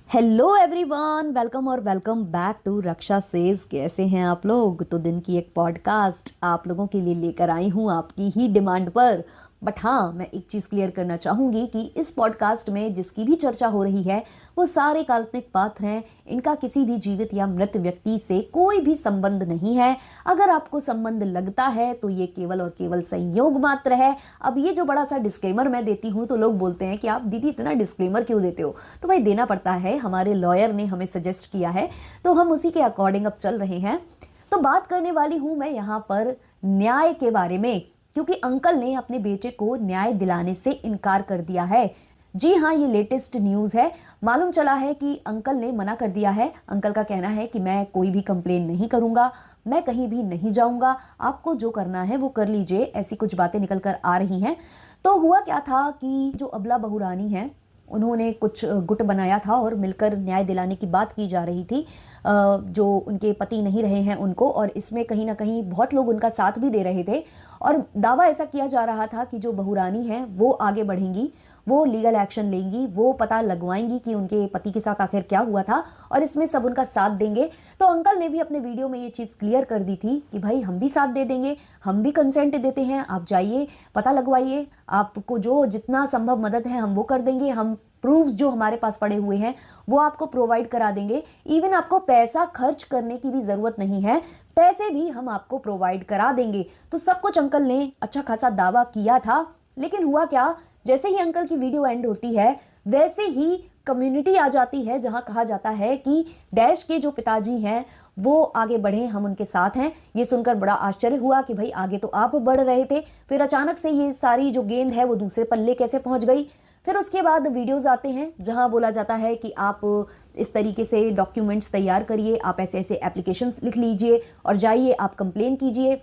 Hello everyone, welcome और welcome back to Raksha says. कैसे हैं आप लोग? तो दिन की एक पॉडकास्ट आप लोगों के लिए लेकर आई हूँ आपकी ही डिमांड पर। बट हाँ, मैं एक चीज़ क्लियर करना चाहूँगी कि इस पॉडकास्ट में जिसकी भी चर्चा हो रही है वो सारे काल्पनिक पात्र हैं। इनका किसी भी जीवित या मृत व्यक्ति से कोई भी संबंध नहीं है। अगर आपको संबंध लगता है तो ये केवल और केवल संयोग मात्र है। अब ये जो बड़ा सा डिस्क्लेमर मैं देती हूँ तो लोग बोलते हैं कि आप दीदी इतना डिस्क्लेमर क्यों देते हो? तो भाई देना पड़ता है, हमारे लॉयर ने हमें सजेस्ट किया है तो हम उसी के अकॉर्डिंग अब चल रहे हैं। तो बात करने वाली हूं मैं यहाँ पर न्याय के बारे में, क्योंकि अंकल ने अपने बेटे को न्याय दिलाने से इनकार कर दिया है। जी हाँ, ये लेटेस्ट न्यूज़ है। मालूम चला है कि अंकल ने मना कर दिया है। अंकल का कहना है कि मैं कोई भी कंप्लेन नहीं करूंगा, मैं कहीं भी नहीं जाऊंगा, आपको जो करना है वो कर लीजिए। ऐसी कुछ बातें निकल कर आ रही हैं। तो हुआ क्या था कि जो अबला बहुरानी है उन्होंने कुछ गुट बनाया था और मिलकर न्याय दिलाने की बात की जा रही थी। जो उनके पति नहीं रहे हैं उनको, और इसमें कहीं ना कहीं बहुत लोग उनका साथ भी दे रहे थे। और दावा ऐसा किया जा रहा था कि जो बहुरानी हैं वो आगे बढ़ेंगी, वो लीगल एक्शन लेंगी, वो पता लगवाएंगी कि उनके पति के साथ आखिर क्या हुआ था और इसमें सब उनका साथ देंगे। तो अंकल ने भी अपने वीडियो में ये चीज़ क्लियर कर दी थी कि भाई हम भी साथ दे देंगे, हम भी कंसेंट देते हैं, आप जाइए पता लगवाइए, आपको जो जितना संभव मदद है हम वो कर देंगे। हम प्रूफ्स जो हमारे पास पड़े हुए हैं वो आपको प्रोवाइड करा देंगे। इवन आपको पैसा खर्च करने की भी ज़रूरत नहीं है, पैसे भी हम आपको प्रोवाइड करा देंगे। तो सब कुछ अंकल ने अच्छा खासा दावा किया था। लेकिन हुआ क्या, जैसे ही अंकल की वीडियो एंड होती है वैसे ही कम्युनिटी आ जाती है जहां कहा जाता है कि डैश के जो पिताजी हैं वो आगे बढ़े, हम उनके साथ हैं। ये सुनकर बड़ा आश्चर्य हुआ कि भाई आगे तो आप बढ़ रहे थे, फिर अचानक से ये सारी जो गेंद है वो दूसरे पल्ले कैसे पहुंच गई? फिर उसके बाद वीडियोस आते हैं जहां बोला जाता है कि आप इस तरीके से डॉक्यूमेंट्स तैयार करिए, आप ऐसे ऐसे एप्लीकेशंस लिख लीजिए और जाइए आप कंप्लेन कीजिए।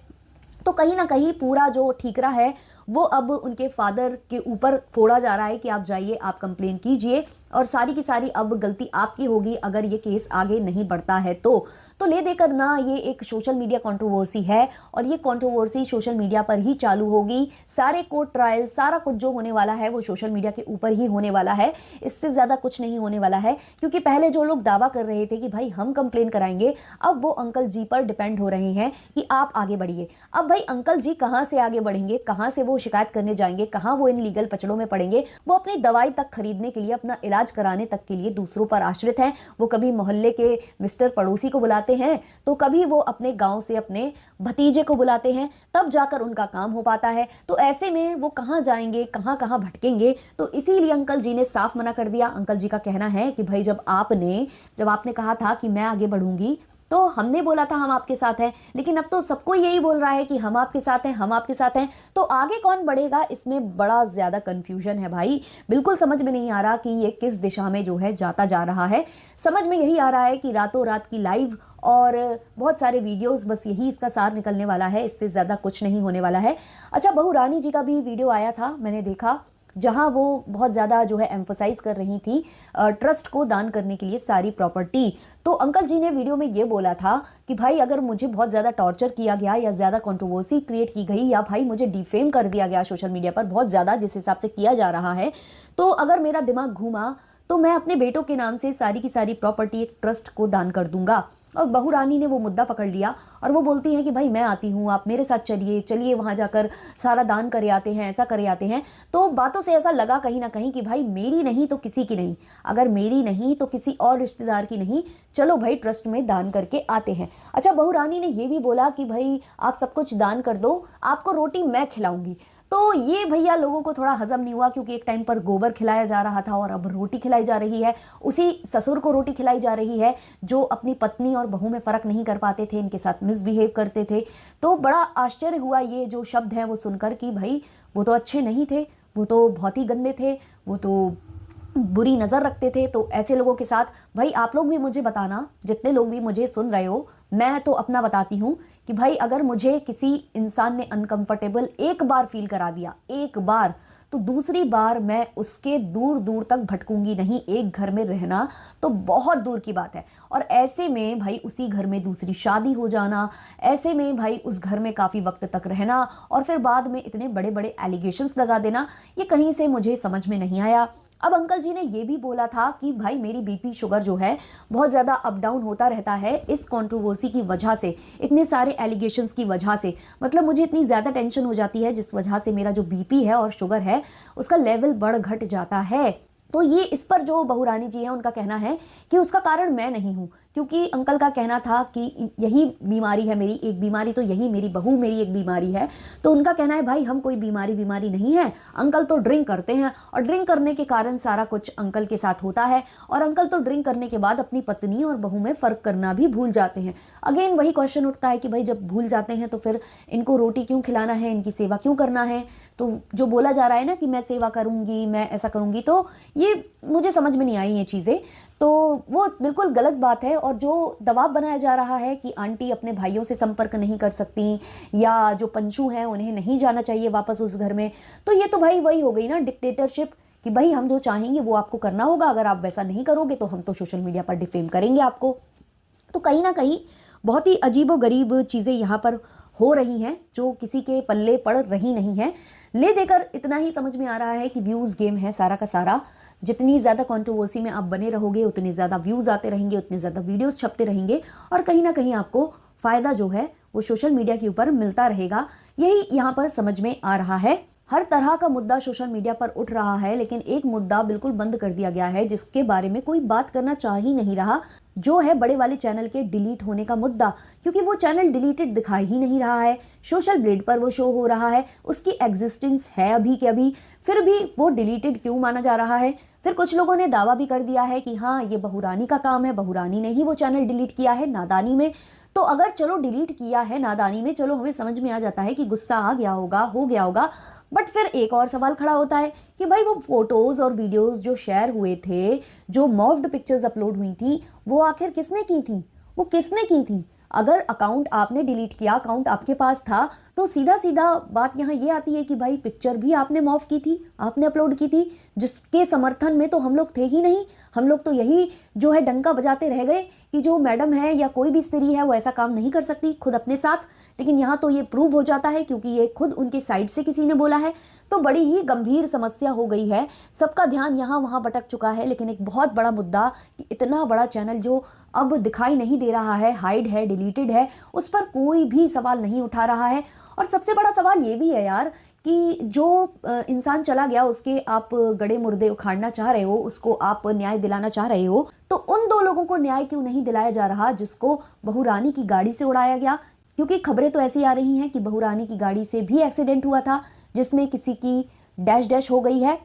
तो कहीं ना कहीं पूरा जो ठीकरा है वो अब उनके फादर के ऊपर फोड़ा जा रहा है कि आप जाइए आप कंप्लेन कीजिए और सारी की सारी अब गलती आपकी होगी अगर ये केस आगे नहीं बढ़ता है तो ले देकर ना ये एक सोशल मीडिया कंट्रोवर्सी है और ये कंट्रोवर्सी सोशल मीडिया पर ही चालू होगी। सारे कोर्ट ट्रायल सारा कुछ जो होने वाला है वो सोशल मीडिया के ऊपर ही होने वाला है, इससे ज़्यादा कुछ नहीं होने वाला है। क्योंकि पहले जो लोग दावा कर रहे थे कि भाई हम कंप्लेन कराएंगे, अब वो अंकल जी पर डिपेंड हो रहे हैं कि आप आगे बढ़िए। अब भाई अंकल जी कहाँ से आगे बढ़ेंगे, कहाँ से वो शिकायत करने जाएंगे, कहाँ वो इन लीगल पचड़ों में पड़ेंगे? वो अपनी दवाई तक खरीदने के लिए, अपना इलाज कराने तक के लिए दूसरों पर आश्रित हैं। वो कभी मोहल्ले के मिस्टर पड़ोसी को बुलाते हैं तो कभी वो अपने गांव से अपने भतीजे को बुलाते हैं, तब जाकर उनका काम हो पाता है। तो ऐसे में वो कहाँ जाएंगे, कहाँ कहाँ भटकेंगे? तो इसीलिए अंकल जी ने साफ मना कर दिया। अंकल जी का कहना है कि भाई जब आपने कहा था कि मैं आगे बढ़ूंगी तो हमने बोला था हम आपके साथ हैं, लेकिन अब तो सबको यही बोल रहा है कि हम आपके साथ हैं, हम आपके साथ हैं। तो आगे कौन बढ़ेगा, इसमें बड़ा ज्यादा कंफ्यूजन है भाई। बिल्कुल समझ में नहीं आ रहा कि ये किस दिशा में जो है जाता जा रहा है। समझ में यही आ रहा है कि रातों रात की लाइव और बहुत सारे वीडियोस, बस यही इसका सार निकलने वाला है, इससे ज्यादा कुछ नहीं होने वाला है। अच्छा, बहू रानी जी का भी वीडियो आया था, मैंने देखा, जहां वो बहुत ज़्यादा जो है एम्फोसाइज कर रही थी ट्रस्ट को दान करने के लिए सारी प्रॉपर्टी। तो अंकल जी ने वीडियो में ये बोला था कि भाई अगर मुझे बहुत ज़्यादा टॉर्चर किया गया या ज़्यादा कंट्रोवर्सी क्रिएट की गई या भाई मुझे डिफेम कर दिया गया सोशल मीडिया पर बहुत ज़्यादा जिस हिसाब से किया जा रहा है, तो अगर मेरा दिमाग घूमा तो मैं अपने बेटों के नाम से सारी की सारी प्रॉपर्टी एक ट्रस्ट को दान कर दूंगा। और बहू रानी ने वो मुद्दा पकड़ लिया और वो बोलती हैं कि भाई मैं आती हूँ, आप मेरे साथ चलिए, चलिए वहाँ जाकर सारा दान करे आते हैं, ऐसा करे आते हैं। तो बातों से ऐसा लगा कहीं ना कहीं कि भाई मेरी नहीं तो किसी की नहीं, अगर मेरी नहीं तो किसी और रिश्तेदार की नहीं, चलो भाई ट्रस्ट में दान करके आते हैं। अच्छा, बहू रानी ने ये भी बोला कि भाई आप सब कुछ दान कर दो, आपको रोटी मैं खिलाऊंगी। तो ये भैया लोगों को थोड़ा हजम नहीं हुआ, क्योंकि एक टाइम पर गोबर खिलाया जा रहा था और अब रोटी खिलाई जा रही है। उसी ससुर को रोटी खिलाई जा रही है जो अपनी पत्नी और बहू में फर्क नहीं कर पाते थे, इनके साथ मिसबिहेव करते थे। तो बड़ा आश्चर्य हुआ ये जो शब्द है वो सुनकर कि भाई वो तो अच्छे नहीं थे, वो तो बहुत ही गंदे थे, वो तो बुरी नज़र रखते थे। तो ऐसे लोगों के साथ भाई आप लोग भी मुझे बताना, जितने लोग भी मुझे सुन रहे हो, मैं तो अपना बताती हूँ कि भाई अगर मुझे किसी इंसान ने अनकंफर्टेबल एक बार फील करा दिया, एक बार, तो दूसरी बार मैं उसके दूर दूर तक भटकूंगी नहीं। एक घर में रहना तो बहुत दूर की बात है, और ऐसे में भाई उसी घर में दूसरी शादी हो जाना, ऐसे में भाई उस घर में काफ़ी वक्त तक रहना और फिर बाद में इतने बड़े बड़े एलिगेशंस लगा देना, ये कहीं से मुझे समझ में नहीं आया। अब अंकल जी ने ये भी बोला था कि भाई मेरी बीपी शुगर जो है बहुत ज़्यादा अप डाउन होता रहता है इस कंट्रोवर्सी की वजह से, इतने सारे एलिगेशंस की वजह से, मतलब मुझे इतनी ज़्यादा टेंशन हो जाती है जिस वजह से मेरा जो बीपी है और शुगर है उसका लेवल बढ़ घट जाता है। तो ये इस पर जो बहू रानी जी हैं उनका कहना है कि उसका कारण मैं नहीं हूँ, क्योंकि अंकल का कहना था कि यही बीमारी है मेरी, एक बीमारी तो यही, मेरी बहू मेरी एक बीमारी है। तो उनका कहना है भाई हम कोई बीमारी नहीं है, अंकल तो ड्रिंक करते हैं और ड्रिंक करने के कारण सारा कुछ अंकल के साथ होता है, और अंकल तो ड्रिंक करने के बाद अपनी पत्नी और बहू में फ़र्क करना भी भूल जाते हैं। अगेन वही क्वेश्चन उठता है कि भाई जब भूल जाते हैं तो फिर इनको रोटी क्यों खिलाना है, इनकी सेवा क्यों करना है। तो जो बोला जा रहा है ना कि मैं सेवा करूंगी, मैं ऐसा करूंगी, तो ये मुझे समझ में नहीं आई ये चीज़ें, तो वो बिल्कुल गलत बात है। और जो दबाव बनाया जा रहा है कि आंटी अपने भाइयों से संपर्क नहीं कर सकती या जो पंचू हैं उन्हें नहीं जाना चाहिए वापस उस घर में, तो ये तो भाई वही हो गई ना डिक्टेटरशिप कि भाई हम जो चाहेंगे वो आपको करना होगा, अगर आप वैसा नहीं करोगे तो हम तो सोशल मीडिया पर डिफेम करेंगे आपको। तो कहीं ना कहीं बहुत ही अजीबो गरीब चीज़ें यहाँ पर हो रही हैं जो किसी के पल्ले पड़ रही नहीं है। ले देकर इतना ही समझ में आ रहा है कि व्यूज़ गेम है सारा का सारा। जितनी ज़्यादा कंट्रोवर्सी में आप बने रहोगे उतने ज़्यादा व्यूज़ आते रहेंगे, उतने ज़्यादा वीडियोस छपते रहेंगे, और कहीं ना कहीं आपको फ़ायदा जो है वो सोशल मीडिया के ऊपर मिलता रहेगा। यही यहाँ पर समझ में आ रहा है। हर तरह का मुद्दा सोशल मीडिया पर उठ रहा है, लेकिन एक मुद्दा बिल्कुल बंद कर दिया गया है जिसके बारे में कोई बात करना चाह ही नहीं रहा, जो है बड़े वाले चैनल के डिलीट होने का मुद्दा। क्योंकि वो चैनल डिलीटेड दिखाई ही नहीं रहा है, सोशल ब्लेड पर वो शो हो रहा है, उसकी एग्जिस्टेंस है अभी के अभी, फिर भी वो डिलीटेड क्यों माना जा रहा है। फिर कुछ लोगों ने दावा भी कर दिया है कि हाँ ये बहू रानी का काम है, बहू रानी ने ही वो चैनल डिलीट किया है नादानी में। तो अगर चलो डिलीट किया है नादानी में, चलो हमें समझ में आ जाता है कि गुस्सा आ गया होगा, हो गया होगा, बट फिर एक और सवाल खड़ा होता है कि भाई वो फोटोज और वीडियोस जो शेयर हुए थे, जो मॉर्फ्ड पिक्चर्स अपलोड हुई थी, वो आखिर किसने की थी, वो किसने की थी। अगर अकाउंट आपने डिलीट किया, अकाउंट आपके पास था, तो सीधा सीधा बात यहाँ ये आती है कि भाई पिक्चर भी आपने मॉर्फ की थी, आपने अपलोड की थी, जिसके समर्थन में तो हम लोग थे ही नहीं। हम लोग तो यही जो है डंका बजाते रह गए कि जो मैडम है या कोई भी स्त्री है वो ऐसा काम नहीं कर सकती खुद अपने साथ। लेकिन यहाँ तो ये प्रूव हो जाता है क्योंकि ये खुद उनके साइड से किसी ने बोला है। तो बड़ी ही गंभीर समस्या हो गई है, सबका ध्यान यहाँ वहाँ भटक चुका है। लेकिन एक बहुत बड़ा मुद्दा कि इतना बड़ा चैनल जो अब दिखाई नहीं दे रहा है, हाइड है, डिलीटेड है, उस पर कोई भी सवाल नहीं उठा रहा है। और सबसे बड़ा सवाल ये भी है यार कि जो इंसान चला गया उसके आप गड़े मुर्दे उखाड़ना चाह रहे हो, उसको आप न्याय दिलाना चाह रहे हो, तो उन दो लोगों को न्याय क्यों नहीं दिलाया जा रहा जिसको बहू रानी की गाड़ी से उड़ाया गया। क्योंकि खबरें तो ऐसी आ रही हैं कि बहू रानी की गाड़ी से भी एक्सीडेंट हुआ था जिसमें किसी की डैश डैश हो गई है।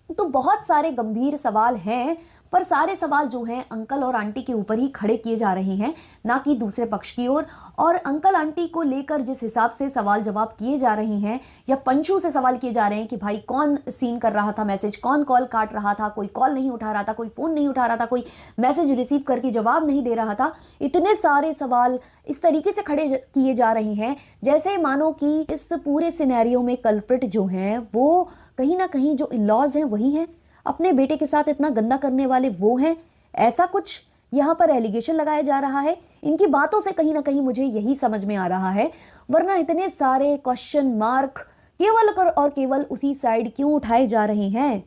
तो बहुत सारे गंभीर सवाल हैं, पर सारे सवाल जो हैं अंकल और आंटी के ऊपर ही खड़े किए जा रहे हैं, ना कि दूसरे पक्ष की ओर। और अंकल आंटी को लेकर जिस हिसाब से सवाल जवाब किए जा रहे हैं या पंचू से सवाल किए जा रहे हैं कि भाई कौन सीन कर रहा था मैसेज, कौन कॉल काट रहा था, कोई कॉल नहीं उठा रहा था, कोई फ़ोन नहीं उठा रहा था, कोई मैसेज रिसीव करके जवाब नहीं दे रहा था, इतने सारे सवाल इस तरीके से खड़े किए जा रहे हैं जैसे मानो कि इस पूरे सिनेरियो में कल्प्रिट जो हैं वो कहीं ना कहीं जो इन-लॉज हैं वही हैं, अपने बेटे के साथ इतना गंदा करने वाले वो हैं। ऐसा कुछ यहाँ पर एलिगेशन लगाया जा रहा है। इनकी बातों से कहीं ना कहीं मुझे यही समझ में आ रहा है, वरना इतने सारे क्वेश्चन मार्क केवल और केवल उसी साइड क्यों उठाए जा रहे हैं।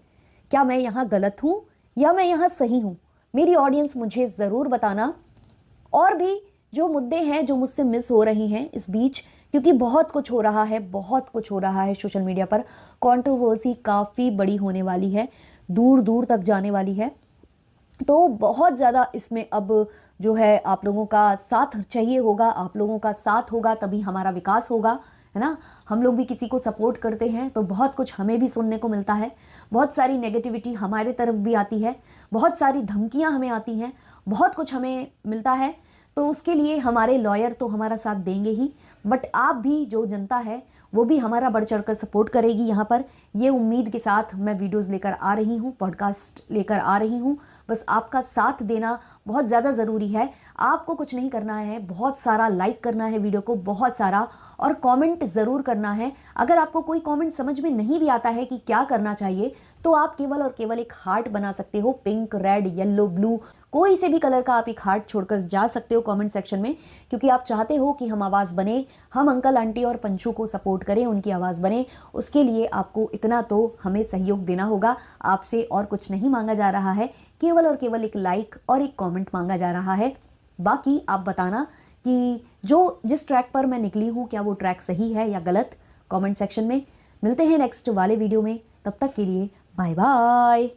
क्या मैं यहाँ गलत हूँ या मैं यहाँ सही हूँ? मेरी ऑडियंस मुझे ज़रूर बताना। और भी जो मुद्दे हैं जो मुझसे मिस हो रही हैं इस बीच, क्योंकि बहुत कुछ हो रहा है, बहुत कुछ हो रहा है सोशल मीडिया पर। कंट्रोवर्सी काफ़ी बड़ी होने वाली है, दूर दूर तक जाने वाली है। तो बहुत ज़्यादा इसमें अब जो है आप लोगों का साथ चाहिए होगा, आप लोगों का साथ होगा तभी हमारा विकास होगा, है ना। हम लोग भी किसी को सपोर्ट करते हैं तो बहुत कुछ हमें भी सुनने को मिलता है, बहुत सारी नेगेटिविटी हमारे तरफ भी आती है, बहुत सारी धमकियां हमें आती हैं, बहुत कुछ हमें मिलता है। तो उसके लिए हमारे लॉयर तो हमारा साथ देंगे ही, बट आप भी जो जनता है वो भी हमारा बढ़ चढ़ कर सपोर्ट करेगी। यहाँ पर ये उम्मीद के साथ मैं वीडियोस लेकर आ रही हूँ, पॉडकास्ट लेकर आ रही हूँ। बस आपका साथ देना बहुत ज़्यादा ज़रूरी है। आपको कुछ नहीं करना है, बहुत सारा लाइक करना है वीडियो को, बहुत सारा, और कमेंट ज़रूर करना है। अगर आपको कोई कमेंट समझ में नहीं भी आता है कि क्या करना चाहिए, तो आप केवल और केवल एक हार्ट बना सकते हो, पिंक, रेड, येलो, ब्लू, कोई से भी कलर का आप एक हार्ट छोड़कर जा सकते हो कमेंट सेक्शन में, क्योंकि आप चाहते हो कि हम आवाज़ बने, हम अंकल आंटी और पंचू को सपोर्ट करें, उनकी आवाज़ बने। उसके लिए आपको इतना तो हमें सहयोग देना होगा। आपसे और कुछ नहीं मांगा जा रहा है, केवल और केवल एक लाइक और एक कॉमेंट मांगा जा रहा है। बाकी आप बताना कि जिस ट्रैक पर मैं निकली हूँ, क्या वो ट्रैक सही है या गलत, कमेंट सेक्शन में। मिलते हैं नेक्स्ट वाले वीडियो में, तब तक के लिए बाय बाय।